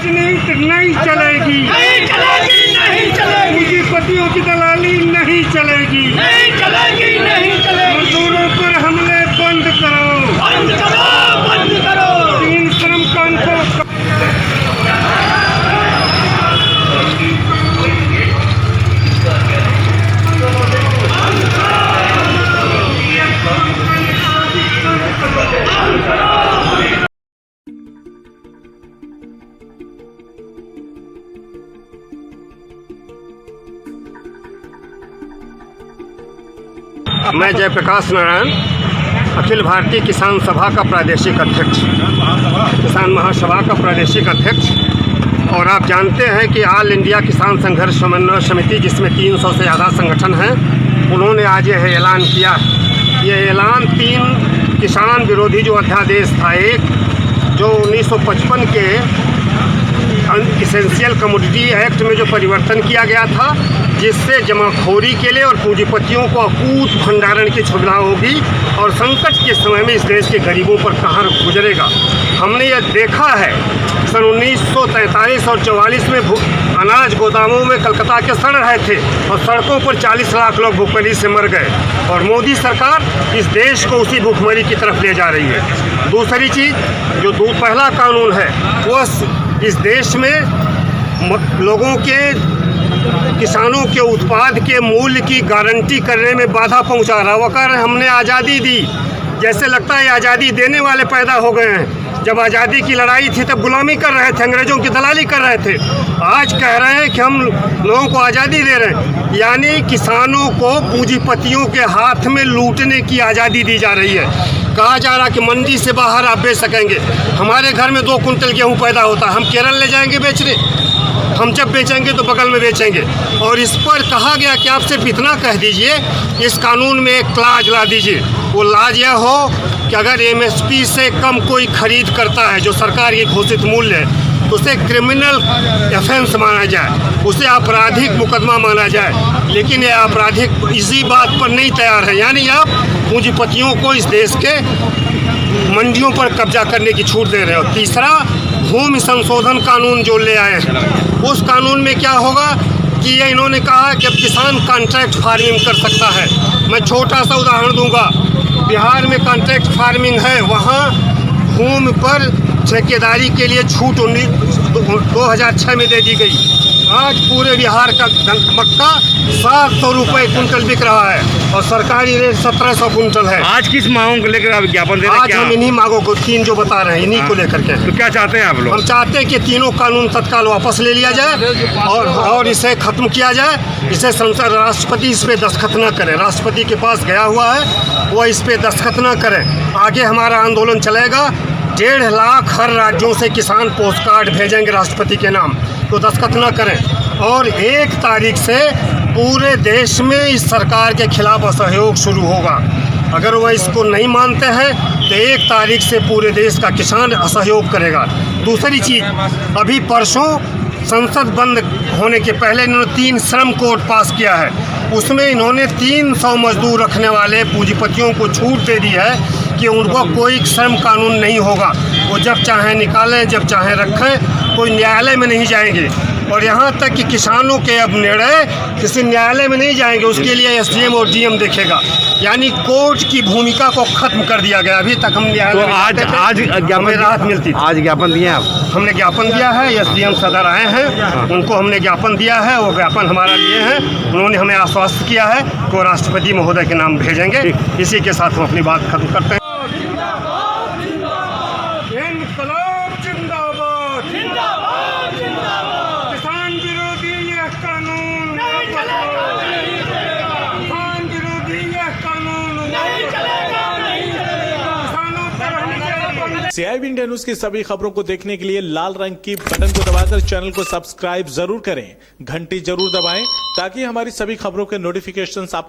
राजनीति नहीं चलेगी, नहीं चलेगी, नहीं चलेगी, पूंजीपतियों की दलाली नहीं चलेगी, नहीं चलेगी, नहीं चलेगी। मजदूरों पर हमले बंद करो, बंद करो, बंद करो। 3 श्रम कानून को मैं जयप्रकाश नारायण, अखिल भारतीय किसान सभा का प्रादेशिक अध्यक्ष, किसान महासभा का प्रादेशिक अध्यक्ष। और आप जानते हैं कि ऑल इंडिया किसान संघर्ष समन्वय समिति, जिसमें 300 से ज़्यादा संगठन हैं, उन्होंने आज यह ऐलान किया। ये ऐलान 3 किसान विरोधी जो अध्यादेश था, एक जो 1955 के इसेंशियल कमोडिटी एक्ट में जो परिवर्तन किया गया था, जिससे जमाखोरी के लिए और पूंजीपतियों को अकूत भंडारण की सुविधा होगी और संकट के समय में इस देश के गरीबों पर कहाँ गुजरेगा। हमने यह देखा है, सन 1943 और 44 में अनाज गोदामों में कलकत्ता के सड़ रहे थे और सड़कों पर 40 लाख लोग भूखमरी से मर गए, और मोदी सरकार इस देश को उसी भूखमरी की तरफ ले जा रही है। दूसरी चीज़, जो पहला कानून है, वह इस देश में लोगों के, किसानों के उत्पाद के मूल्य की गारंटी करने में बाधा पहुंचा रहा। वो कह रहे हैं हमने आज़ादी दी, जैसे लगता है आज़ादी देने वाले पैदा हो गए हैं। जब आज़ादी की लड़ाई थी तब गुलामी कर रहे थे, अंग्रेज़ों की दलाली कर रहे थे। आज कह रहे हैं कि हम लोगों को आज़ादी दे रहे हैं, यानी किसानों को पूंजीपतियों के हाथ में लूटने की आज़ादी दी जा रही है। कहा जा रहा कि मंडी से बाहर आप बेच सकेंगे। हमारे घर में 2 कुंटल गेहूँ पैदा होता है, हम केरल ले जाएंगे बेचने, हम जब बेचेंगे तो बगल में बेचेंगे। और इस पर कहा गया कि आप सिर्फ इतना कह दीजिए, इस कानून में एक क्लाज ला दीजिए। वो लाज यह हो कि अगर एमएसपी से कम कोई खरीद करता है, जो सरकार की घोषित मूल्य है, तो उसे क्रिमिनल ऑफेंस माना जाए, उसे आपराधिक मुकदमा माना जाए। लेकिन यह आपराधिक इसी बात पर नहीं तैयार है, यानी आप पूंजीपतियों को इस देश के मंडियों पर कब्जा करने की छूट दे रहे हो। तीसरा, भूमि संशोधन कानून जो ले आए हैं, उस कानून में क्या होगा कि ये इन्होंने कहा कि अब किसान कॉन्ट्रैक्ट फार्मिंग कर सकता है। मैं छोटा सा उदाहरण दूंगा। बिहार में कॉन्ट्रैक्ट फार्मिंग है, वहाँ भूमि पर ठेकेदारी के लिए छूट 2006 में दे दी गई। आज पूरे बिहार का मक्का 700 रुपये कुंटल बिक रहा है और सरकारी रेट 1700 कुंटल है। आज किस मांगों को लेकर आप ज्ञापन दे रहे हैं? आज हम इन्हीं मांगों को, 3 जो बता रहे हैं, इन्हीं को लेकर के। तो क्या चाहते हैं आप लोग? हम चाहते हैं कि तीनों कानून तत्काल वापस ले लिया जाए और इसे खत्म किया जाए। इसे संसद, राष्ट्रपति इस पे दस्तखत न करें। राष्ट्रपति के पास गया हुआ है, वह इस पे दस्तखत न करें। आगे हमारा आंदोलन चलेगा। 1.5 लाख हर राज्यों से किसान पोस्ट कार्ड भेजेंगे राष्ट्रपति के नाम, तो दस्तखत न करें। और 1 तारीख से पूरे देश में इस सरकार के खिलाफ असहयोग शुरू होगा। अगर वह इसको नहीं मानते हैं तो 1 तारीख से पूरे देश का किसान असहयोग करेगा। दूसरी चीज़, अभी परसों संसद बंद होने के पहले इन्होंने 3 श्रम कोड पास किया है। उसमें इन्होंने 300 मजदूर रखने वाले पूंजीपतियों को छूट दे दी है कि उनको कोई श्रम कानून नहीं होगा। वो जब चाहें निकालें, जब चाहें रखें, कोई न्यायालय में नहीं जाएंगे। और यहाँ तक कि किसानों के अब निर्णय किसी न्यायालय में नहीं जाएंगे, उसके लिए एसडीएम और डीएम देखेगा। यानी कोर्ट की भूमिका को खत्म कर दिया गया। अभी तक हम न्यायालय तो आज हमें राहत मिलती थी। आज ज्ञापन दिए आप? हमने ज्ञापन दिया है, एसडीएम सदर आए हैं, उनको हमने ज्ञापन दिया है, वो ज्ञापन हमारा लिए हैं। उन्होंने हमें आश्वस्त किया है कि वो राष्ट्रपति महोदय के नाम भेजेंगे। इसी के साथ हम अपनी बात खत्म करते हैं। किसान विरोधी यह कानून नहीं चलेगा, नहीं चलेगा। किसान विरोधी यह कानून नहीं चलेगा, नहीं चलेगा। किसानों पर CIB इंडिया न्यूज की सभी खबरों को देखने के लिए लाल रंग की बटन को दबाकर चैनल को सब्सक्राइब जरूर करें, घंटी जरूर दबाएं ताकि हमारी सभी खबरों के नोटिफिकेशंस आप